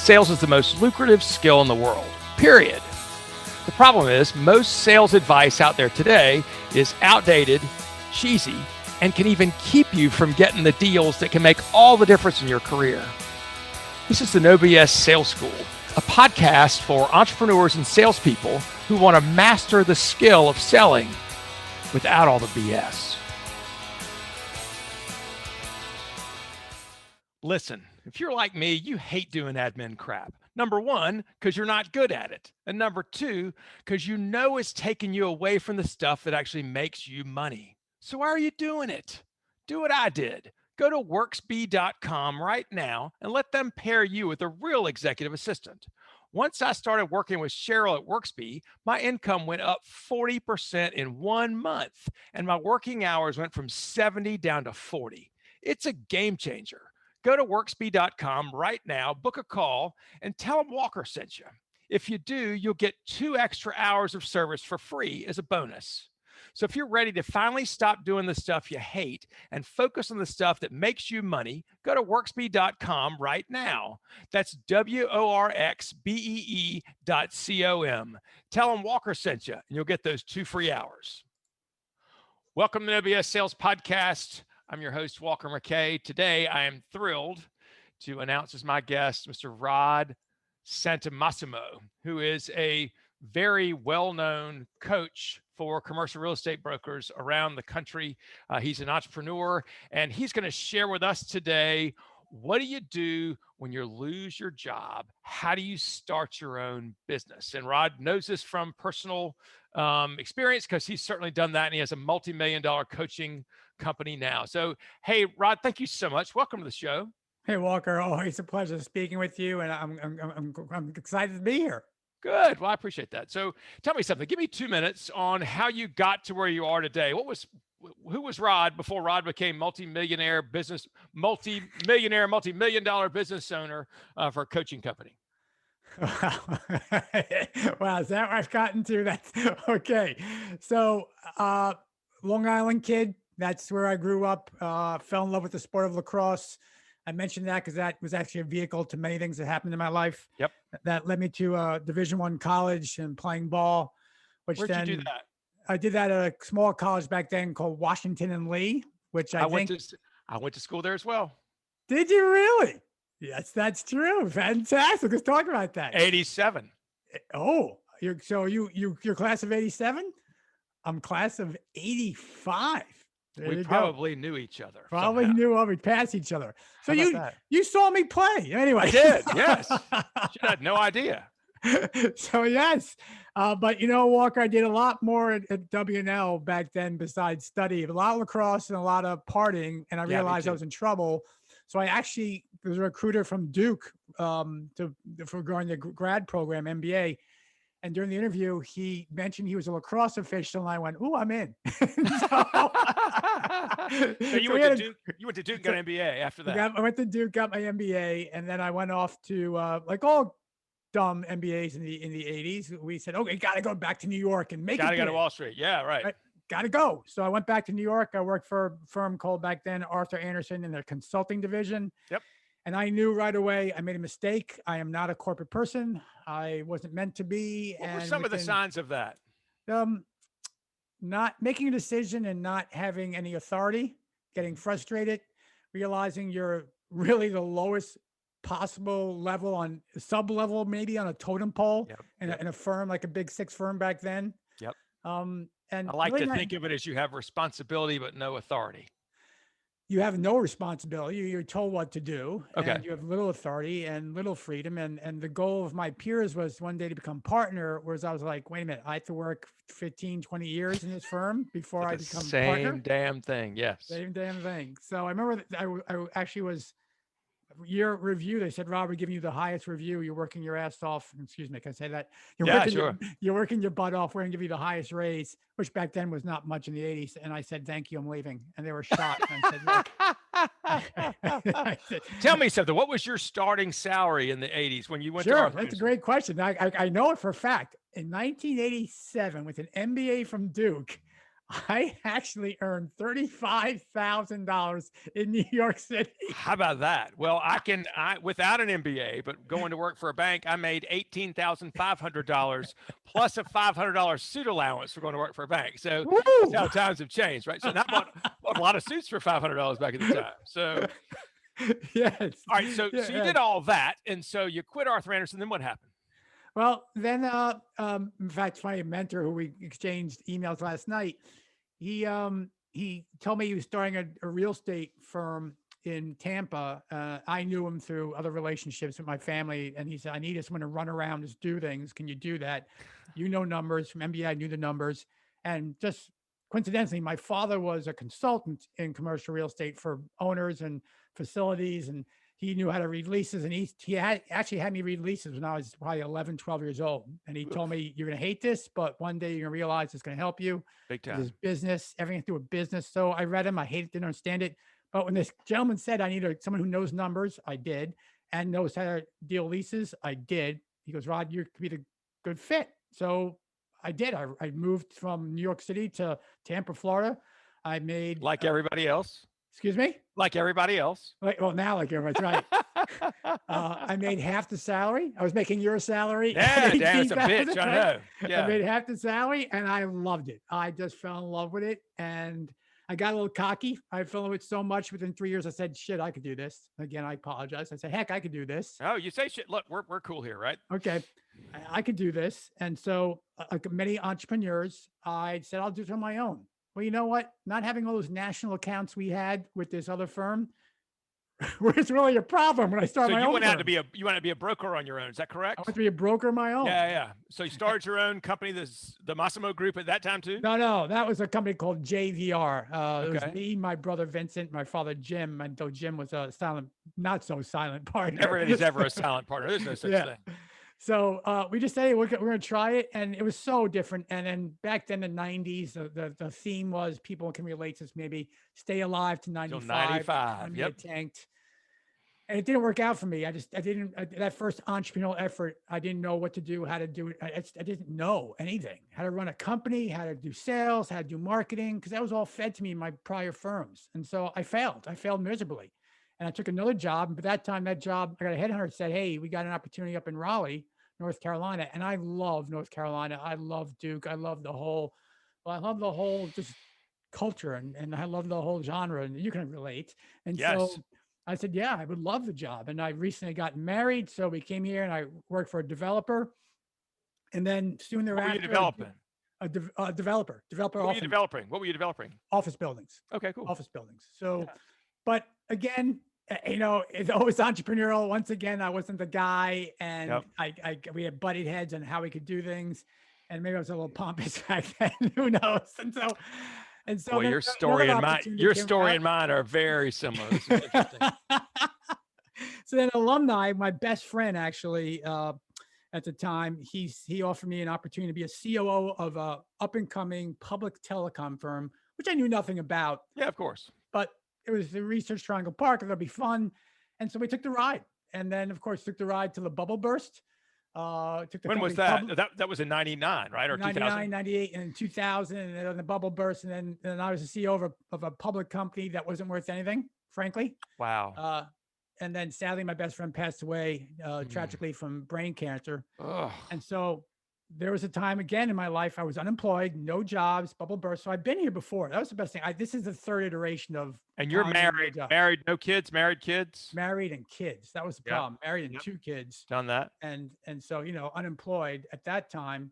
sales is the most lucrative skill in the world, period. The problem is most sales advice out there today is outdated, cheesy, and can even keep you from getting the deals that can make all the difference in your career. This is the No BS Sales School, a podcast for entrepreneurs and salespeople who want to master the skill of selling without all the BS. Listen, if you're like me, you hate doing admin crap. Number one, because you're not good at it. And number two, because you know it's taking you away from the stuff that actually makes you money. So why are you doing it? Do what I did. Go to worksby.com right now and let them pair you with a real executive assistant. Once I started working with Cheryl at Worksby, my income went up 40% in 1 month, and my working hours went from 70 down to 40. It's a game changer. Go to worksby.com right now, book a call, and tell them Walker sent you. If you do, you'll get 2 extra hours of service for free as a bonus. So if you're ready to finally stop doing the stuff you hate and focus on the stuff that makes you money, go to worksby.com right now. That's WORXBEE.com. Tell them Walker sent you, and you'll get those 2 free hours. Welcome to the NBS Sales Podcast. I'm your host, Walker McKay. Today, I am thrilled to announce as my guest, Mr. Rod Santomassimo, who is a very well-known coach for commercial real estate brokers around the country. He's an entrepreneur, and he's going to share with us today, what do you do when you lose your job? How do you start your own business? And Rod knows this from personal experience because he's certainly done that, and he has a multi-million-dollar coaching company now. So, hey, Rod, thank you so much. Welcome to the show. Hey, Walker. Always a pleasure speaking with you, and I'm excited to be here. Good. Well, I appreciate that. So, tell me something. Give me 2 minutes on how you got to where you are today. Who was Rod before Rod became multi-million-dollar business owner for a coaching company? Wow. Wow, is that what I've gotten to? That's okay. So, Long Island kid. That's where I grew up, fell in love with the sport of lacrosse. I mentioned that because that was actually a vehicle to many things that happened in my life. Yep. That led me to a Division I college and playing ball. Where'd you do that? I did that at a small college back then called Washington and Lee, which I went to school there as well. Did you really? Yes, that's true. Fantastic. Let's talk about that. 87. Oh, you're class of 87? I'm class of 85. We probably knew each other. Probably somehow. knew we passed each other. So you saw me play anyway. I did. Yes. She had no idea. So yes, but Walker, I did a lot more at W&L back then besides study. A lot of lacrosse and a lot of partying, and I realized I was in trouble. So I actually was a recruiter from Duke for going to grad program MBA. And during the interview, he mentioned he was a lacrosse official, and I went, "Ooh, I'm in." So you went to Duke, got an MBA after that. I went to Duke, got my MBA, and then I went off to like all dumb MBAs in the 80s. We said, "Okay, got to go back to New York and make it." Got to go to Wall Street. Yeah, right. Got to go. So I went back to New York. I worked for a firm called back then Arthur Anderson in their consulting division. Yep. And I knew right away I made a mistake. I am not a corporate person. I wasn't meant to be. What were some of the signs of that? Not making a decision and not having any authority, getting frustrated, realizing you're really the lowest possible level on sub-level, maybe on a totem pole in a firm, like a big 6 firm back then. Yep. And I like to think of it as you have responsibility, but no authority. You have no responsibility. You're told what to do. Okay. And you have little authority and little freedom. And the goal of my peers was one day to become partner, whereas I was like, wait a minute, I have to work 15, 20 years in this firm before I become partner. Same damn thing. Yes. Same damn thing. So I remember that I actually was year review. They said, "Rob, we're giving you the highest review. You're working your ass off." Excuse me, can I say that? You're working your butt off. We're going to give you the highest raise, which back then was not much in the 80s. And I said, "Thank you, I'm leaving." And they were shocked. And I said, Tell me something. What was your starting salary in the 80s when you went to Sure, Arthur? That's a great question. I know it for a fact. In 1987, with an MBA from Duke, I actually earned $35,000 in New York City. How about that? Well, I without an MBA, but going to work for a bank, I made $18,500 plus a $500 suit allowance for going to work for a bank. So that's Woo! how times have changed, right? So now I bought a lot of suits for $500 back at the time. So, Yes. all right. So Yeah, you yeah. did all that, and so you quit Arthur Anderson. Then what happened? Well, then, in fact, my mentor who we exchanged emails last night, he told me he was starting a real estate firm in Tampa. I knew him through other relationships with my family, and he said, "I need someone to run around, just do things. Can you do that? You know numbers from MBA. I knew the numbers, and just coincidentally, my father was a consultant in commercial real estate for owners and facilities, and he knew how to read leases, and he had actually had me read leases when I was probably 11, 12 years old. And he told me, you're going to hate this, but one day you're going to realize it's going to help you. Big This time. business, everything to do with business. So I read him. I hated, didn't understand it. But when this gentleman said I needed someone who knows numbers, I did, and knows how to deal leases, I did. He goes, Rod, you could be the good fit. So I did. I moved from New York City to Tampa, Florida. I made Like everybody else. excuse me? Like everybody else. Like, well, now like everybody's right. I made half the salary. I was making your salary. Yeah, damn, it's a 18,000, bitch. I right? know. I Yeah. made half the salary and I loved it. I just fell in love with it. And I got a little cocky. I fell in with so much within 3 years. I said, shit, I could do this. Again, I apologize. I said, heck, I could do this. Oh, you say shit. Look, we're cool here, right? Okay. I could do this. And so, like many entrepreneurs, I said, I'll do it on my own. Well, you know what? Not having all those national accounts we had with this other firm was really a problem when I started So my you own went out firm. to be you went to be a broker on your own. Is that I correct? went to be a broker of my own. Yeah, yeah. So you started your own company, the Massimo Group, at that time too. No, that was a company called JVR. It was Okay. me, my brother Vincent, my father Jim, until Jim was a silent, not so silent partner. Everybody's ever a silent partner. There's no such Yeah. thing. So we just said, hey, we're going to try it. And it was so different. And then back then, the 90s, the theme was people can relate to this, maybe stay alive to 95. Till 95. Yep. Yep. Tanked. And it didn't work out for me. I didn't, that first entrepreneurial effort, I didn't know what to do, how to do it. I didn't know anything, how to run a company, how to do sales, how to do marketing, because that was all fed to me in my prior firms. And so I failed miserably. And I took another job. But that time, that job, I got a headhunter that said, hey, we got an opportunity up in Raleigh, North Carolina. And I love North Carolina. I love Duke. I love the whole just culture, and I love the whole genre, and you can relate. And Yes. so I said, yeah, I would love the job. And I recently got married. So we came here and I worked for a developer. And then soon What were thereafter, you developing? a developer What were you developing? What were you developing? office buildings, Okay, cool. office buildings. So, Yeah. but again, it's always entrepreneurial. Once again, I wasn't the guy, and Yep. we had butted heads on how we could do things. And maybe I was a little pompous back then, who knows? And so Boy, then your another story and opportunity your came story about. and mine are very similar. This is interesting. So then alumni, my best friend actually at the time, he offered me an opportunity to be a COO of a up and coming public telecom firm, which I knew nothing about, Yeah, of course. but it was the Research Triangle Park, and that'd be fun. And so we took the ride, and then of course took the ride to the bubble burst. Took the When was company that? That was in 99, right? Or 99, 2000? 98, and 2000, and then the bubble burst. And then I was the CEO of a public company that wasn't worth anything, frankly. Wow. And then sadly, my best friend passed away tragically from brain cancer. Ugh. And so there was a time again in my life I was unemployed, no jobs, bubble burst. So I've been here before. That was the best thing. This is the third iteration of. And you're finding a married, job. no kids, married kids. Married and kids. That was the Yep. problem. Married and Yep. 2 kids. Done that. And so unemployed at that time,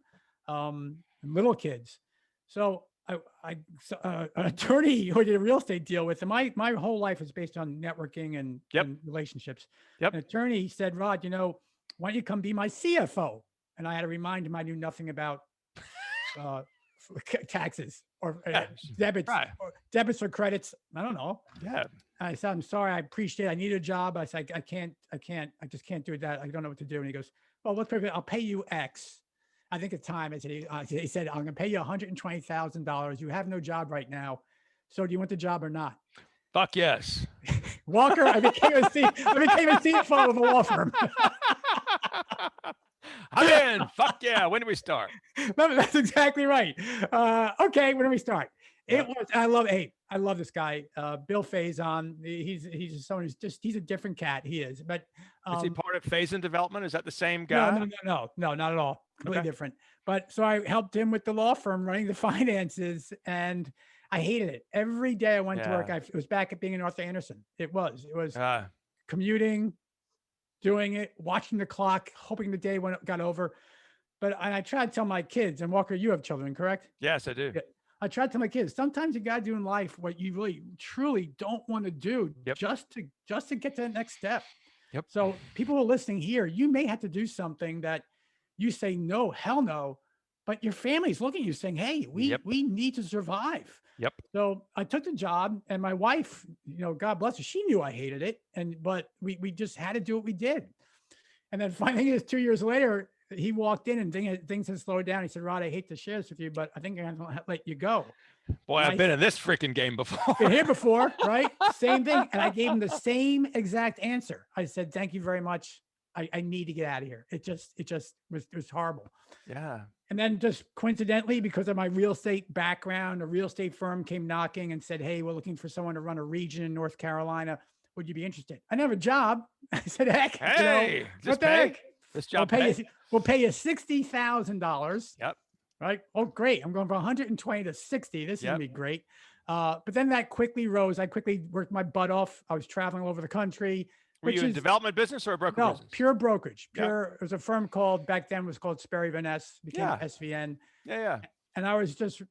little kids. So an attorney who I did a real estate deal with, and my whole life is based on networking and relationships. Yep. An attorney said, Rod, why don't you come be my CFO? And I had to remind him I knew nothing about taxes or debits, Right. or debits or credits. I don't know. Yeah. I said, I'm sorry. I appreciate it. I need a job. I said, I just can't do that. I don't know what to do. And he goes, well, let's put it, I'll pay you X. I think at the time he said, I'm going to pay you $120,000. You have no job right now. So do you want the job or not? Fuck yes. Walker, I became a CFO of a law firm. I'm in. Fuck yeah. When do we start? That's exactly right. Okay, when do we start? It was. I love. Hey, I love this guy, Bill Faison. He's someone who's just he's a different cat. He is. But Is he part of Phase Development? Is that the same no, guy? not at all. Completely Okay. different. But so I helped him with the law firm running the finances, and I hated it. Every day I went to work, Yeah. it was back at being an Arthur Anderson. It was Uh, commuting, doing it, watching the clock, hoping the day when it got over. But I try to tell my kids, and Walker, you have children, correct? yes, I do. Yeah. I try to tell my kids, sometimes you got to do in life what you really truly don't want to do Yep. just to get to the next step. Yep. So people who are listening here, you may have to do something that you say, no, hell no. But your family's looking at you saying, hey, we need to survive. Yep. So I took the job, and my wife, God bless her, she knew I hated it. But we just had to do what we did. And then finally, it was 2 years later, he walked in and things had slowed down. He said, Rod, I hate to share this with you, but I think I'm going to let you go. Boy, I've been in this freaking game before. Been here before, right? Same thing. And I gave him the same exact answer. I said, thank you very much. I need to get out of here. It just was horrible. Yeah. And then just coincidentally, because of my real estate background, a real estate firm came knocking and said, hey, we're looking for someone to run a region in North Carolina. Would you be interested? I didn't have a job. I said, heck, hey, what the heck? This job we'll pay you $60,000. Yep. Right. Oh, great. I'm going from 120 to 60. This is gonna be great. But then that quickly rose. I quickly worked my butt off. I was traveling all over the country. Were you in development business or a broker business? Pure brokerage. It was a firm back then was called Sperry Van Ness, became SVN. Yeah. And I was just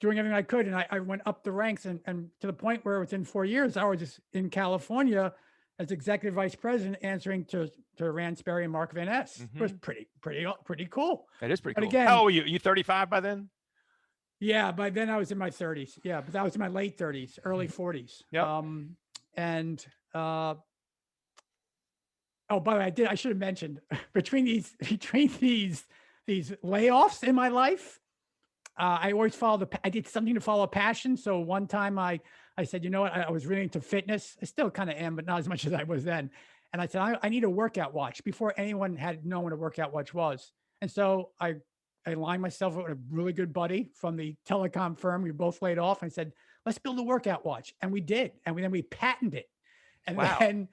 doing everything I could. And I went up the ranks and to the point where within 4 years, I was just in California as executive vice president, answering to Rand Sperry and Mark Van Ness. It was pretty cool. It is pretty cool. Again, how old were you? You 35 by then? Yeah, by then I was in my 30s. Yeah, but that was in my late 30s, early 40s. Yeah. Oh, by the way, I should have mentioned between these layoffs in my life, I always I did something to follow a passion. So one time I said, you know what? I was really into fitness. I still kind of am, but not as much as I was then. And I said, I need a workout watch before anyone had known what a workout watch was. And so I aligned myself with a really good buddy from the telecom firm. We were both laid off. And I said, let's build a workout watch. And we did. And then we patented it. And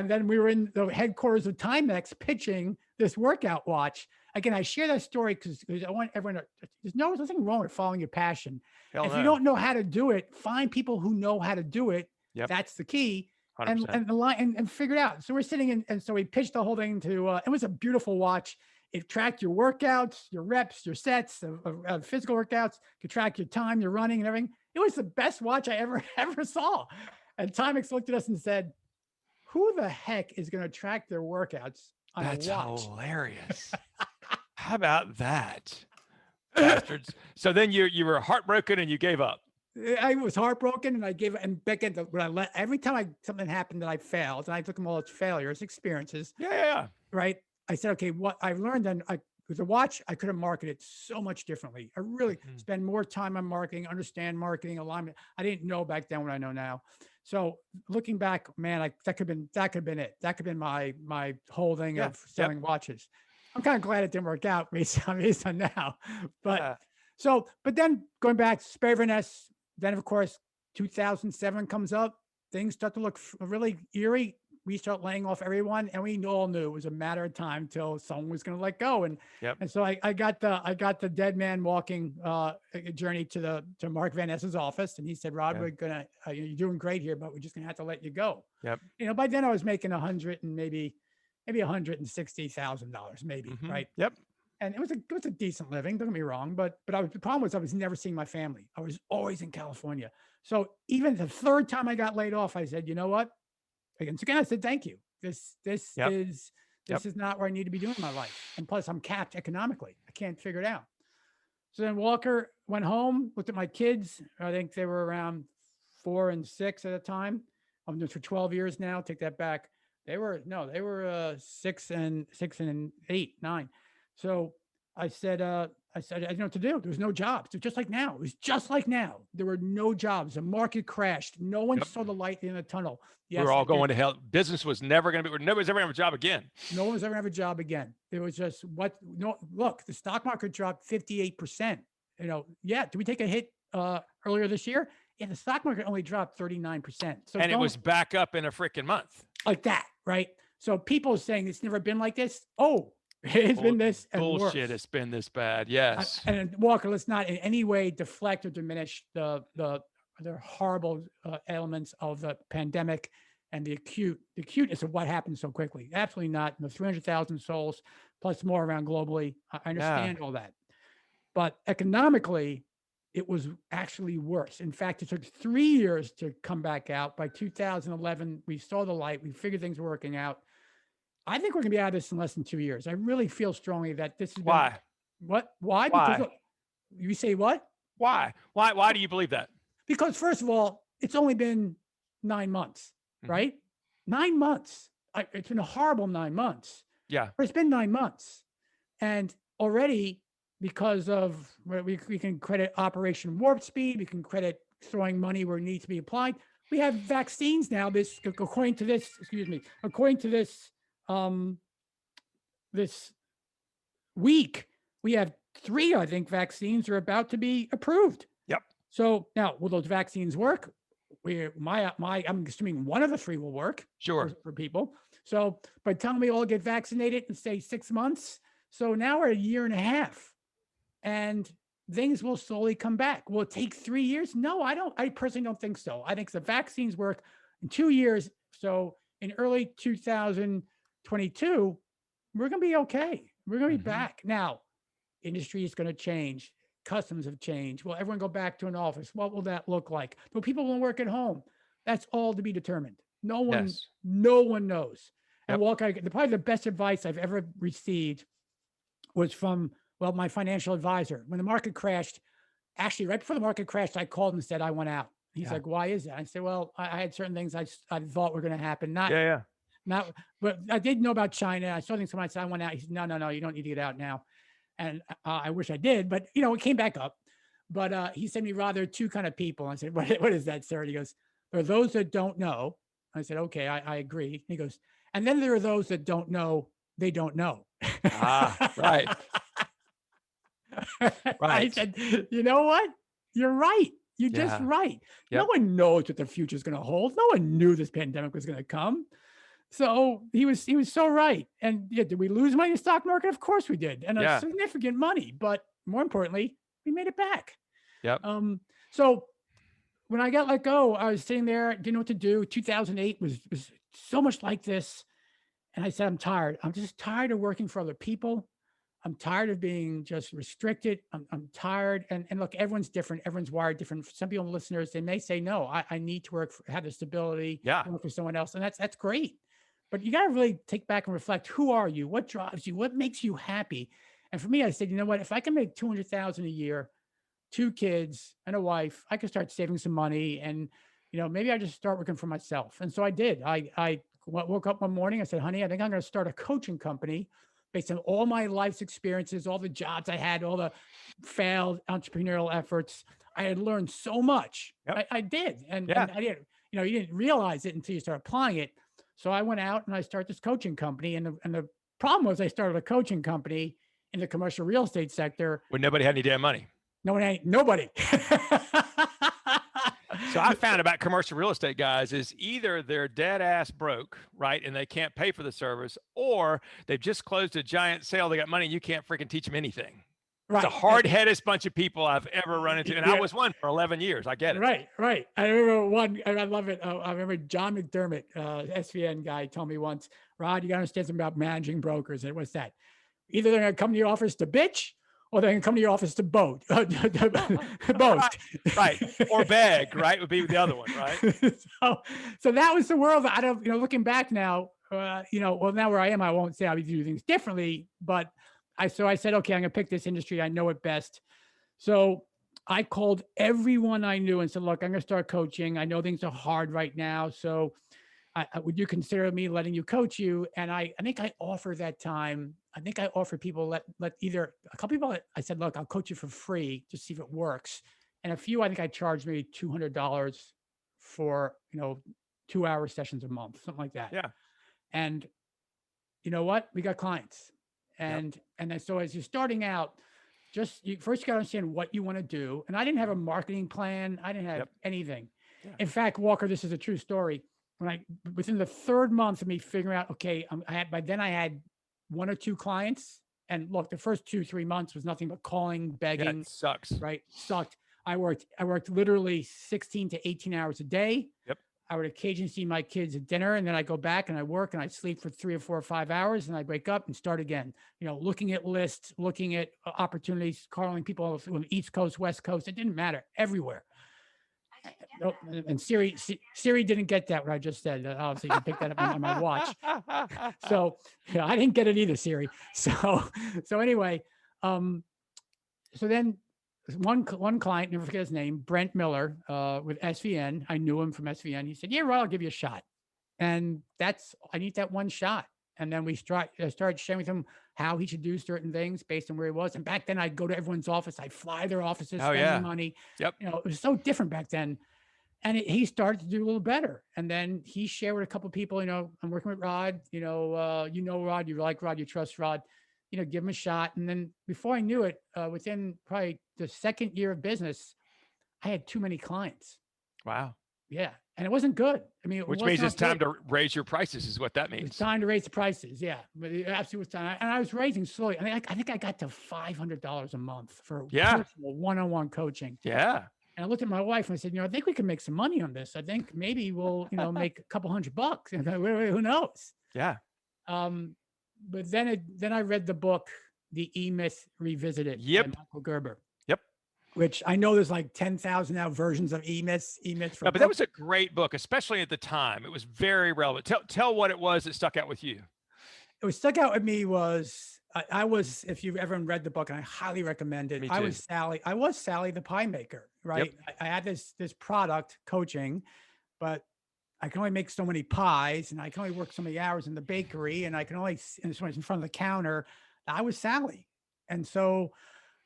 then we were in the headquarters of Timex pitching this workout watch. Again, I share that story because I want everyone to, there's nothing wrong with following your passion. If you don't know how to do it, find people who know how to do it. That's the key. 100%. And figure it out. So we're sitting in, and so we pitched the whole thing to, it was a beautiful watch. It tracked your workouts, your reps, your sets of physical workouts, could track your time, your running and everything. It was the best watch I ever saw. And Timex looked at us and said, who the heck is going to track their workouts on a watch? That's hilarious. How about that? Bastards. So then you were heartbroken and you gave up. I was heartbroken and I gave it. And back every time something happened that I failed, and I took them all as failures, experiences. Yeah. Right. I said, okay, what I learned then with the watch, I could have marketed so much differently. I really spend more time on marketing, understand marketing alignment. I didn't know back then what I know now. So looking back, man, that could have been it. That could have been my whole thing of selling watches. I'm kind of glad it didn't work out based on now. But but then going back to Sperry Van Ness, then of course 2007 comes up. Things start to look really eerie. We start laying off everyone, and we all knew it was a matter of time till someone was going to let go. And so I got the dead man walking journey to Mark Van Ness's office, and he said, "Rod, we're gonna you're doing great here, but we're just gonna have to let you go." By then I was making maybe $160,000, maybe right. And it was a decent living. Don't get me wrong, but the problem was I was never seeing my family. I was always in California. So even the third time I got laid off, I said, you know what? Again, I said, thank you. This is not where I need to be doing my life. And plus I'm capped economically. I can't figure it out. So then Walker went home, looked at my kids. I think they were around 4 and 6 at the time. I'm doing for 12 years now. Take that back. They were 6 and 8, 9. So I said, I didn't know what to do. There was no jobs. It was just like now. It was just like now. There were no jobs. The market crashed. No one saw the light in the tunnel. Yes, we're all going to hell. Business was never going to be, nobody's ever going to have a job again. No one was ever going to have a job again. It was just look, the stock market dropped 58%. Did we take a hit earlier this year. And the stock market only dropped 39%. So and it was back up in a freaking month. Like that, right? So people are saying it's never been like this. Oh, it's been this and bullshit. Worse. It's been this bad. Yes. And Walker, let's not in any way deflect or diminish the horrible elements of the pandemic and the acuteness of what happened so quickly. Absolutely not. The 300,000 souls plus more around globally. I understand all that, but economically, it was actually worse. In fact, it took 3 years to come back out. By 2011, we saw the light. We figured things were working out. I think we're going to be out of this in less than 2 years. I really feel strongly that this is why. What? Why? Why? Because look, you say what? Why? Why do you believe that? Because first of all, it's only been 9 months, right? 9 months. It's been a horrible 9 months. Yeah. But it's been 9 months, and already, because of we can credit Operation Warp Speed, we can credit throwing money where it needs to be applied. We have vaccines now. According to this this week, we have 3, I think, vaccines are about to be approved. Yep. So now, will those vaccines work? I'm assuming one of the 3 will work. Sure. For people. So by telling me all get vaccinated in say 6 months, so now we're a year and a half, and things will slowly come back. Will it take 3 years? No, I don't. I personally don't think so. I think the vaccines work in 2 years. So in early 2022, we're going to be okay. We're going to be back. Now, industry is going to change. Customs have changed. Will everyone go back to an office? What will that look like? Will people want to work at home? That's all to be determined. No one knows. Yep. And Walker, probably the best advice I've ever received was from, my financial advisor. When the market crashed, actually right before the market crashed, I called and said I went out. He's like, "Why is that?" I said, "Well, I had certain things I thought were going to happen. Not, but I did know about China. I saw things. Somebody said I went out. He said, No, you don't need to get out now." And I wish I did, but it came back up. But he said, "Me rather 2 kind of people." I said, "What is that, sir?" And he goes, "There are those that don't know." I said, "Okay, I agree." He goes, "And then there are those that don't know. They don't know." Right. I said, "You know what? You're right. You're just right. Yep. No one knows what the future is going to hold. No one knew this pandemic was going to come." So he was so right. And did we lose money in the stock market? Of course we did, and a significant money. But more importantly, we made it back. Yep. So when I got let go, I was sitting there, didn't know what to do. 2008 was so much like this, and I said, "I'm tired. I'm just tired of working for other people. I'm tired of being just restricted. I'm tired." And look, everyone's different. Everyone's wired different. For some people, listeners, they may say, "No, I need to have the stability, work for someone else," and that's great. But you got to really take back and reflect. Who are you? What drives you? What makes you happy? And for me, I said, you know what? If I can make $200,000 a year, 2 kids and a wife, I could start saving some money, and maybe I just start working for myself. And so I did. I woke up one morning. I said, "Honey, I think I'm going to start a coaching company based on all my life's experiences, all the jobs I had, all the failed entrepreneurial efforts. I had learned so much." I did. And I didn't, you didn't realize it until you start applying it. So I went out and I started this coaching company. And the problem was I started a coaching company in the commercial real estate sector. When nobody had any damn money. Nobody. So I found about commercial real estate guys is either they're dead ass broke, right? And they can't pay for the service, or they've just closed a giant sale. They got money and you can't freaking teach them anything. Right. It's the hard-headed bunch of people I've ever run into. And I was one for 11 years. I get it. Right. I remember one, and I love it. I remember John McDermott, SVN guy, told me once, "Rod, you got to understand something about managing brokers." And what's that? Either they're going to come to your office to bitch, or they're going to come to your office to boast. Right. Or beg, right? Would be the other one, right? So that was the world. I don't, looking back now, now where I am, I won't say I would do things differently, but I said, okay, I'm going to pick this industry. I know it best. So I called everyone I knew and said, "Look, I'm going to start coaching. I know things are hard right now. So would you consider me letting you coach you?" And I think I offered that time. I think I offered people let either a couple people. I said, "Look, I'll coach you for free to see if it works." And a few, I think I charged maybe $200 for 2-hour sessions a month, something like that. Yeah. And you know what? We got clients. And then so as you're starting out, just you first got to understand what you want to do. And I didn't have a marketing plan. I didn't have Yep. anything. Yeah. In fact, Walker, this is a true story. Within the third month of me figuring out, okay, by then I had one or two clients. And look, the first 2-3 months was nothing but calling, Yeah, begging, it sucks. right? Sucked. I worked literally 16 to 18 hours a day. Yep. I would occasionally see my kids at dinner, and then I go back and I work and I sleep for 3 or 4 or 5 hours, and I wake up and start again. Looking at lists, looking at opportunities, calling people from the East Coast, West Coast. It didn't matter, everywhere. Nope. And Siri didn't get that what I just said. Obviously, you can pick that up on my watch. So yeah, I didn't get it either, Siri. So anyway, so then one client, never forget his name, Brent Miller, with SVN. I knew him from SVN. He said, "Yeah, Rod, I'll give you a shot." And I need that one shot. And then I started sharing with him how he should do certain things based on where he was. And back then I'd go to everyone's office. I'd fly their offices, spending money. Yep. It was so different back then. And he started to do a little better. And then he shared with a couple of people, I'm working with Rod, Rod, you like Rod, you trust Rod, give him a shot. And then before I knew it, within probably the second year of business, I had too many clients. Wow. Yeah. And it wasn't good. I mean, which means it's time to raise your prices is what that means. It's time to raise the prices. Yeah. But it absolutely was time. And I was raising slowly. I mean, I think I got to $500 a month for personal one-on-one coaching. Yeah. And I looked at my wife and I said, I think we can make some money on this. I think maybe we'll, make a couple $100. And who knows? Yeah. But then I read the book, The E-Myth Revisited by Michael Gerber. Yep. Which I know there's like 10,000 now versions of E-Myths. But that was a great book, especially at the time. It was very relevant. Tell what it was that stuck out with you. What stuck out with me was I was, if you've ever read the book, and I highly recommend it. I was Sally the pie maker, right? Yep. I had this product coaching, but I can only make so many pies and I can only work so many hours in the bakery and I can only, in front of the counter. I was Sally. And so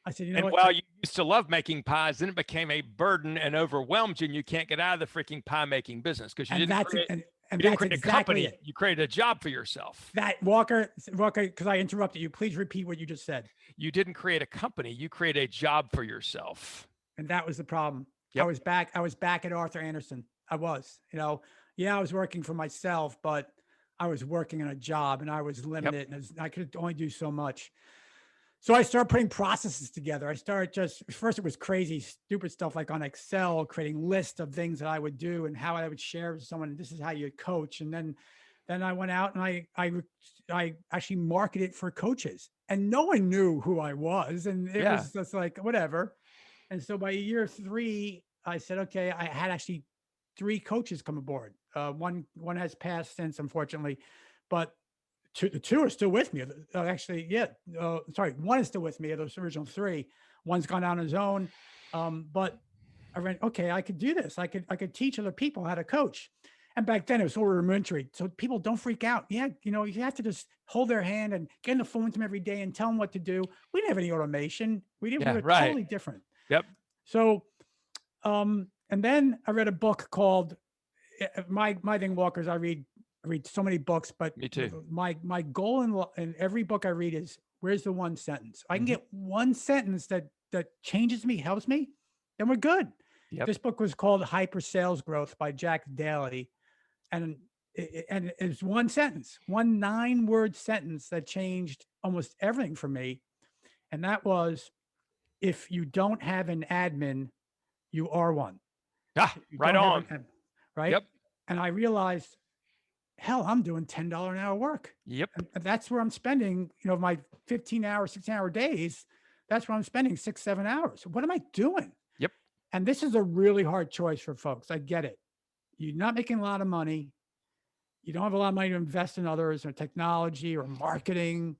I said, While you used to love making pies, then it became a burden and overwhelmed you, and you can't get out of the freaking pie making business because you didn't create a company. You created a job for yourself. That Walker, because I interrupted you, please repeat what you just said. You didn't create a company. You created a job for yourself. And that was the problem. Yep. I was back at Arthur Andersen. I was, I was working for myself, but I was working on a job and I was limited and I could only do so much. So I started putting processes together. First it was crazy, stupid stuff like on Excel, creating lists of things that I would do and how I would share with someone. This is how you coach. And then I went out and I actually marketed for coaches and no one knew who I was. And it was just like, whatever. And so by year 3, I said, okay, I had actually 3 coaches come aboard. One has passed since, unfortunately, but two are still with me. Actually, one is still with me of those original 3. One's gone on his own. But I went, okay, I could do this. I could teach other people how to coach. And back then it was so rudimentary. So people don't freak out. Yeah. You have to just hold their hand and get on the phone with them every day and tell them what to do. We didn't have any automation. We were totally different. Yep. So, and then I read a book called my thing, Walker, is I read so many books, but me too. My goal in every book I read is where's the one sentence? I can get one sentence that changes me, helps me, then we're good. Yep. This book was called Hyper Sales Growth by Jack Daly. And it's one sentence, one 9-word sentence that changed almost everything for me. And that was, if you don't have an admin, you are one. Right on. Right. Yep. And I realized, hell, I'm doing $10 an hour work. Yep. And that's where I'm spending, my 15-hour, 16-hour days. That's where I'm spending 6-7 hours. What am I doing? Yep. And this is a really hard choice for folks. I get it. You're not making a lot of money. You don't have a lot of money to invest in others or technology or marketing.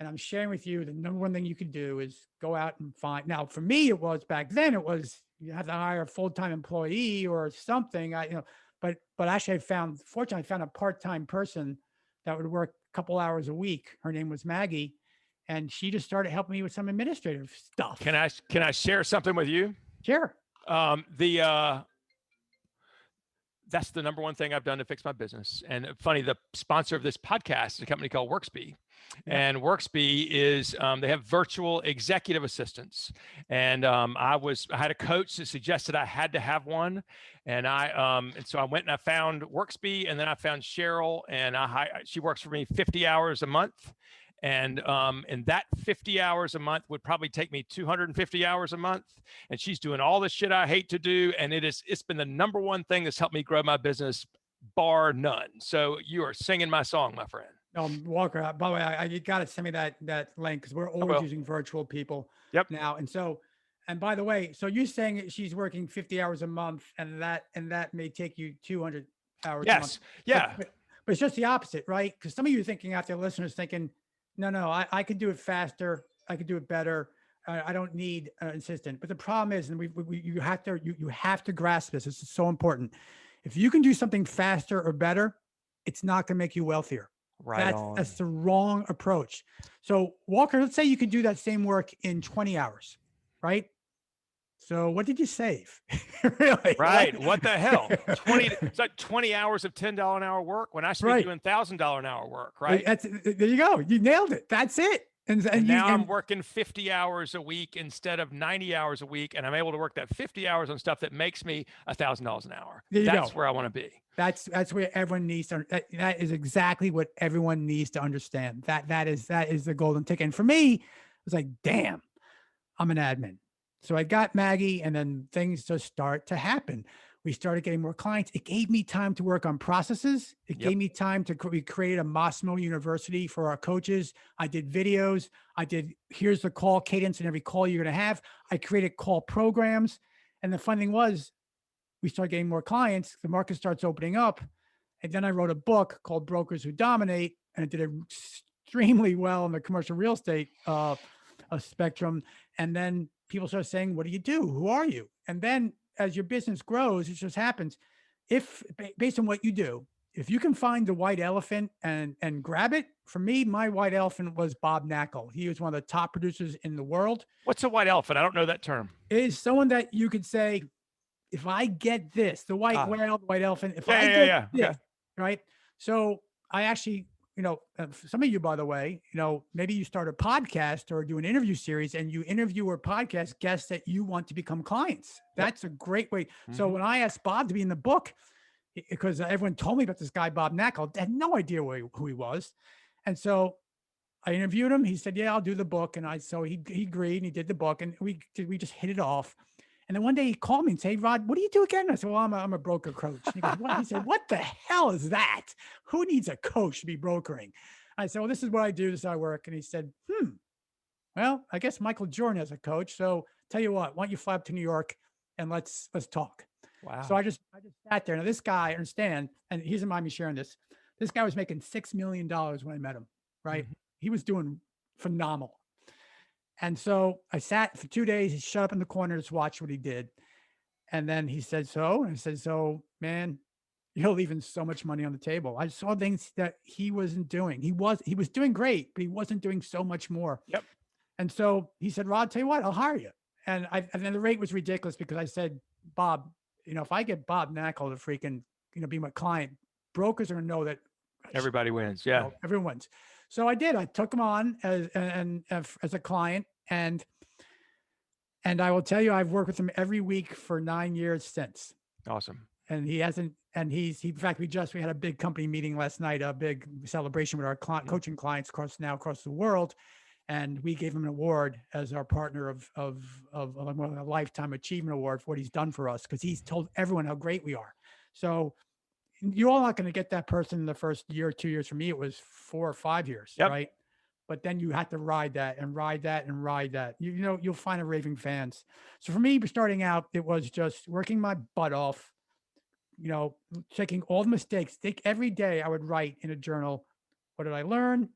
And I'm sharing with you the number one thing you could do is go out and find. Now, for me, back then, you have to hire a full-time employee or something. But actually fortunately, I found a part-time person that would work a couple hours a week. Her name was Maggie, and she just started helping me with some administrative stuff. Can I share something with you? Sure. that's the number one thing I've done to fix my business. And funny, the sponsor of this podcast is a company called Worksby. Yeah. And Worksby is they have virtual executive assistants. And I had a coach that suggested I had to have one, and so I went and I found Worksby, and then I found Cheryl, and she works for me 50 hours a month. And that 50 hours a month would probably take me 250 hours a month. And she's doing all the shit I hate to do. And it's been the number one thing that's helped me grow my business, bar none. So you are singing my song, my friend. Walker, by the way, you got to send me that link, because we're always using virtual people now. And by the way, so you're saying she's working 50 hours a month, and that may take you 200 hours a month. Yeah. But it's just the opposite, right? Because some of you are thinking out there, listeners thinking, no, I could do it faster. I could do it better. I don't need an assistant. But the problem is, and you have to grasp this. This is so important. If you can do something faster or better, it's not going to make you wealthier. That's the wrong approach. So Walker, let's say you could do that same work in 20 hours, right? So what did you save? Really? Right. What the hell? It's like 20 hours of $10 an hour work when I should be doing $1,000 an hour work, right? There you go. You nailed it. That's it. And now I'm working 50 hours a week instead of 90 hours a week. And I'm able to work that 50 hours on stuff that makes me $1,000 an hour. That's where I want to be. That's where everyone needs to, that is exactly what everyone needs to understand. That is the golden ticket. And for me, it was like, damn, I'm an admin. So I got Maggie, and then things just start to happen. We started getting more clients. It gave me time to work on processes. It gave me time we created a Massimo University for our coaches. I did videos. Here's the call cadence and every call you're going to have. I created call programs. And the fun thing was, we started getting more clients. The market starts opening up. And then I wrote a book called Brokers Who Dominate, and it did extremely well in the commercial real estate spectrum. And then people start saying, what do you do? Who are you? And then as your business grows, it just happens. Based on what you do, if you can find the white elephant and grab it, for me, my white elephant was Bob Knackel. He was one of the top producers in the world. What's a white elephant? I don't know that term. It is someone that you could say, if I get this, the white elephant, if I get this, right? So I actually, some of you, by the way, maybe you start a podcast or do an interview series, and you interview or podcast guests that you want to become clients. That's a great way. Mm-hmm. So when I asked Bob to be in the book, because everyone told me about this guy, Bob Knackel, I had no idea who he was. And so I interviewed him. He said, yeah, I'll do the book. And so he agreed, and he did the book, and we just hit it off. And then one day he called me and said, hey, Rod, what do you do again? I said, well, I'm a broker coach. And he goes, what? He said, what the hell is that? Who needs a coach to be brokering? I said, well, this is what I do. This is how I work. And he said, well, I guess Michael Jordan has a coach. So tell you what, why don't you fly up to New York and let's talk. Wow. So I just sat there. Now this guy, I understand, and he doesn't mind me sharing this. This guy was making $6 million when I met him, right? Mm-hmm. He was doing phenomenal. And so I sat for 2 days. He shut up in the corner to watch what he did. And then he said, so, and I said, so man, you're leaving so much money on the table. I saw things that he wasn't doing. He was doing great, but he wasn't doing so much more. Yep. And so he said, Rod, tell you what, I'll hire you. And then the rate was ridiculous, because I said, Bob, if I get Bob Knackel to freaking, be my client, brokers are going to know that everybody wins. Yeah. Everyone wins. So I did. I took him on as a client, and I will tell you, I've worked with him every week for 9 years since. Awesome. And he hasn't. And in fact, we had a big company meeting last night, a big celebration with our coaching clients across the world, and we gave him an award as our partner of a lifetime achievement award for what he's done for us, because he's told everyone how great we are. So you're all not going to get that person in the first year or 2 years. For me, it was 4 or 5 years, right? But then you have to ride that and ride that and ride that. You'll find a raving fans. So for me, starting out, it was just working my butt off, checking all the mistakes. Every day I would write in a journal, what did I learn?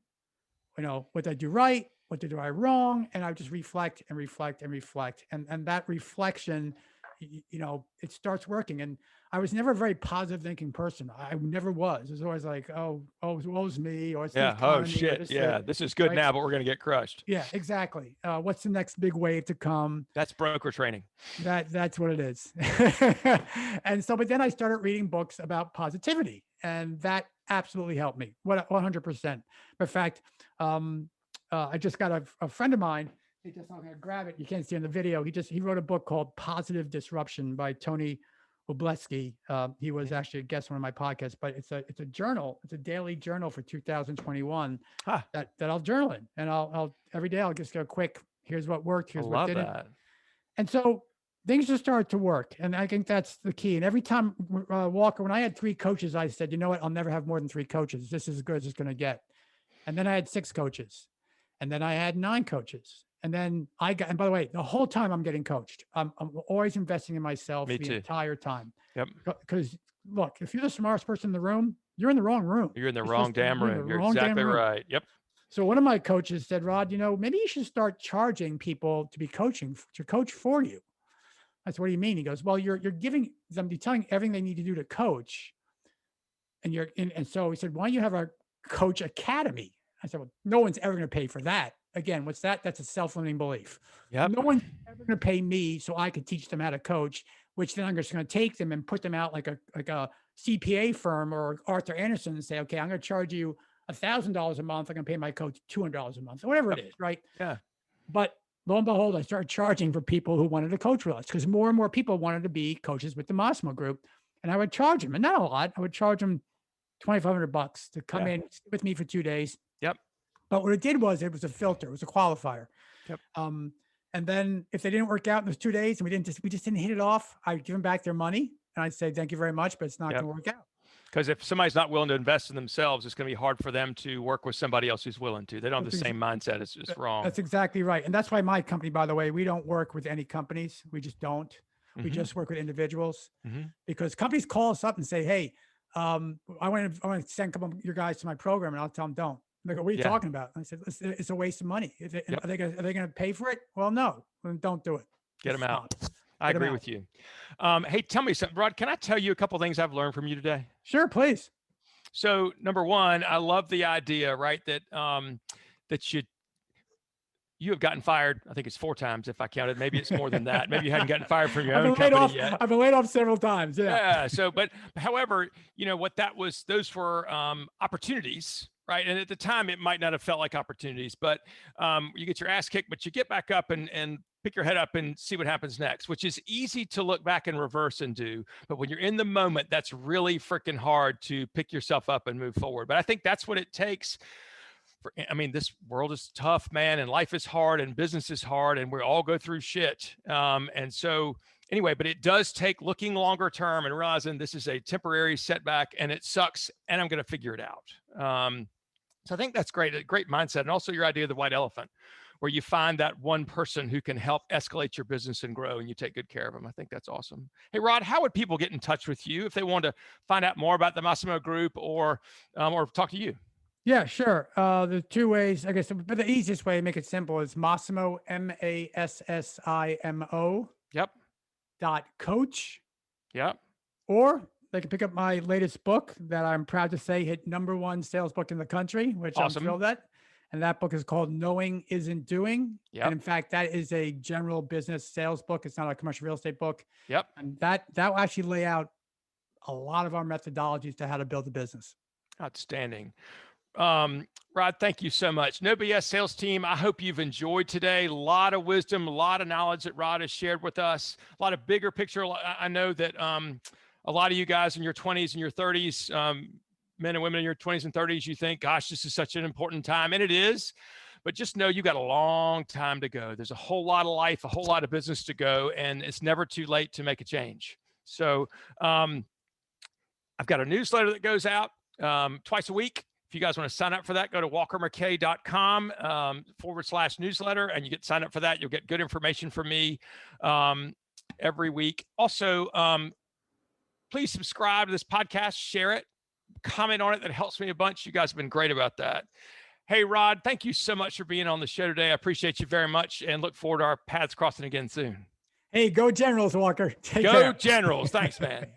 What did I do right? What did I do wrong? And I would just reflect and reflect and reflect. And that reflection it starts working. And I was never a very positive thinking person. I never was. It was always like, woe's me, or it's the Yeah. Oh economy, or shit. this, Yeah. This is good right? now, but we're going to get crushed. Yeah, exactly. What's the next big wave to come? That's broker training. That's what it is. And so, but then I started reading books about positivity, and that absolutely helped me. 100%. In fact, I just got a friend of mine. He just, I'm gonna grab it. You can't see in the video. He wrote a book called Positive Disruption by Tony Obleski. He was actually a guest on one of my podcasts, but it's a journal. It's a daily journal for 2021 that I'll journal in, and I'll every day I'll just go quick. Here's what worked. Here's what didn't. That. And so things just started to work, and I think that's the key. And every time, Walker, when I had 3 coaches, I said, you know what? I'll never have more than 3 coaches. This is as good as it's going to get. And then I had 6 coaches, and then I had 9 coaches. And then and by the way, the whole time I'm getting coached. I'm always investing in myself the entire time. Yep. Because look, if you're the smartest person in the room, you're in the wrong room. You're in the wrong damn room. You're exactly right. Yep. So one of my coaches said, Rod, maybe you should start charging people to coach for you. I said, what do you mean? He goes, well, you're giving them, you're telling everything they need to do to coach. And so he said, why don't you have a coach academy? I said, well, no one's ever going to pay for that. Again, what's that? That's a self-limiting belief. Yep. No one's ever going to pay me so I could teach them how to coach, which then I'm just going to take them and put them out like a CPA firm or Arthur Anderson and say, okay, I'm going to charge you $1,000 a month. I'm going to pay my coach $200 a month, or whatever it is, right? Yeah. But lo and behold, I started charging for people who wanted to coach with us, because more and more people wanted to be coaches with the Massimo Group, and I would charge them, and not a lot. I would charge them $2,500 to come in with me for 2 days. Yep. But what it did was, it was a filter. It was a qualifier. Yep. And then if they didn't work out in those 2 days and we just didn't hit it off, I'd give them back their money and I'd say, thank you very much, but it's not going to work out. Because if somebody's not willing to invest in themselves, it's going to be hard for them to work with somebody else who's willing to. They don't have the same mindset. It's just wrong. That's exactly right. And that's why my company, by the way, we don't work with any companies. We just don't. We just work with individuals, because companies call us up and say, hey, I want to send a couple of your guys to my program, and I'll tell them don't. They go, what are you talking about? And I said, it's a waste of money. Are they going to pay for it? Well, no, then don't do it. Get them out. I agree with you. Hey, tell me something, Rod. Can I tell you a couple of things I've learned from you today? Sure, please. So, number one, I love the idea, right, that that you have gotten fired. I think it's 4 times if I counted. Maybe it's more than that. Maybe you hadn't gotten fired from your own company yet. I've been laid off several times. Yeah. So, but however, what that was, those were opportunities. Right. And at the time, it might not have felt like opportunities, but you get your ass kicked, but you get back up and pick your head up and see what happens next, which is easy to look back and reverse and do. But when you're in the moment, that's really freaking hard to pick yourself up and move forward. But I think that's what it takes. This world is tough, man, and life is hard and business is hard, and we all go through shit. And so anyway, but it does take looking longer term and realizing this is a temporary setback and it sucks and I'm going to figure it out. So I think that's great, a great mindset. And also your idea of the white elephant, where you find that one person who can help escalate your business and grow, and you take good care of them. I think that's awesome. Hey, Rod, how would people get in touch with you if they want to find out more about the Massimo Group or talk to you? Yeah, sure. There's 2 ways, I guess, but the easiest way to make it simple is Massimo, Massimo. Yep. .coach. Yep. Or they can pick up my latest book that I'm proud to say hit #1 sales book in the country, which awesome. I'm thrilled at. And that book is called Knowing Isn't Doing. Yep. And in fact, that is a general business sales book. It's not a commercial real estate book. Yep. And that will actually lay out a lot of our methodologies to how to build a business. Outstanding. Rod, thank you so much. No BS sales team. I hope you've enjoyed today. A lot of wisdom, a lot of knowledge that Rod has shared with us, a lot of bigger picture. I know that a lot of you guys in your 20s and your 30s, men and women in your 20s and 30s, you think, gosh, this is such an important time. And it is, but just know you've got a long time to go. There's a whole lot of life, a whole lot of business to go, and it's never too late to make a change. So I've got a newsletter that goes out twice a week. If you guys want to sign up for that, go to walkermckay.com /newsletter, and you get signed up for that. You'll get good information from me every week. Also, please subscribe to this podcast, share it, comment on it. That helps me a bunch. You guys have been great about that. Hey, Rod, thank you so much for being on the show today. I appreciate you very much and look forward to our paths crossing again soon. Hey, go Generals, Walker. Take Go care. Generals. Thanks, man.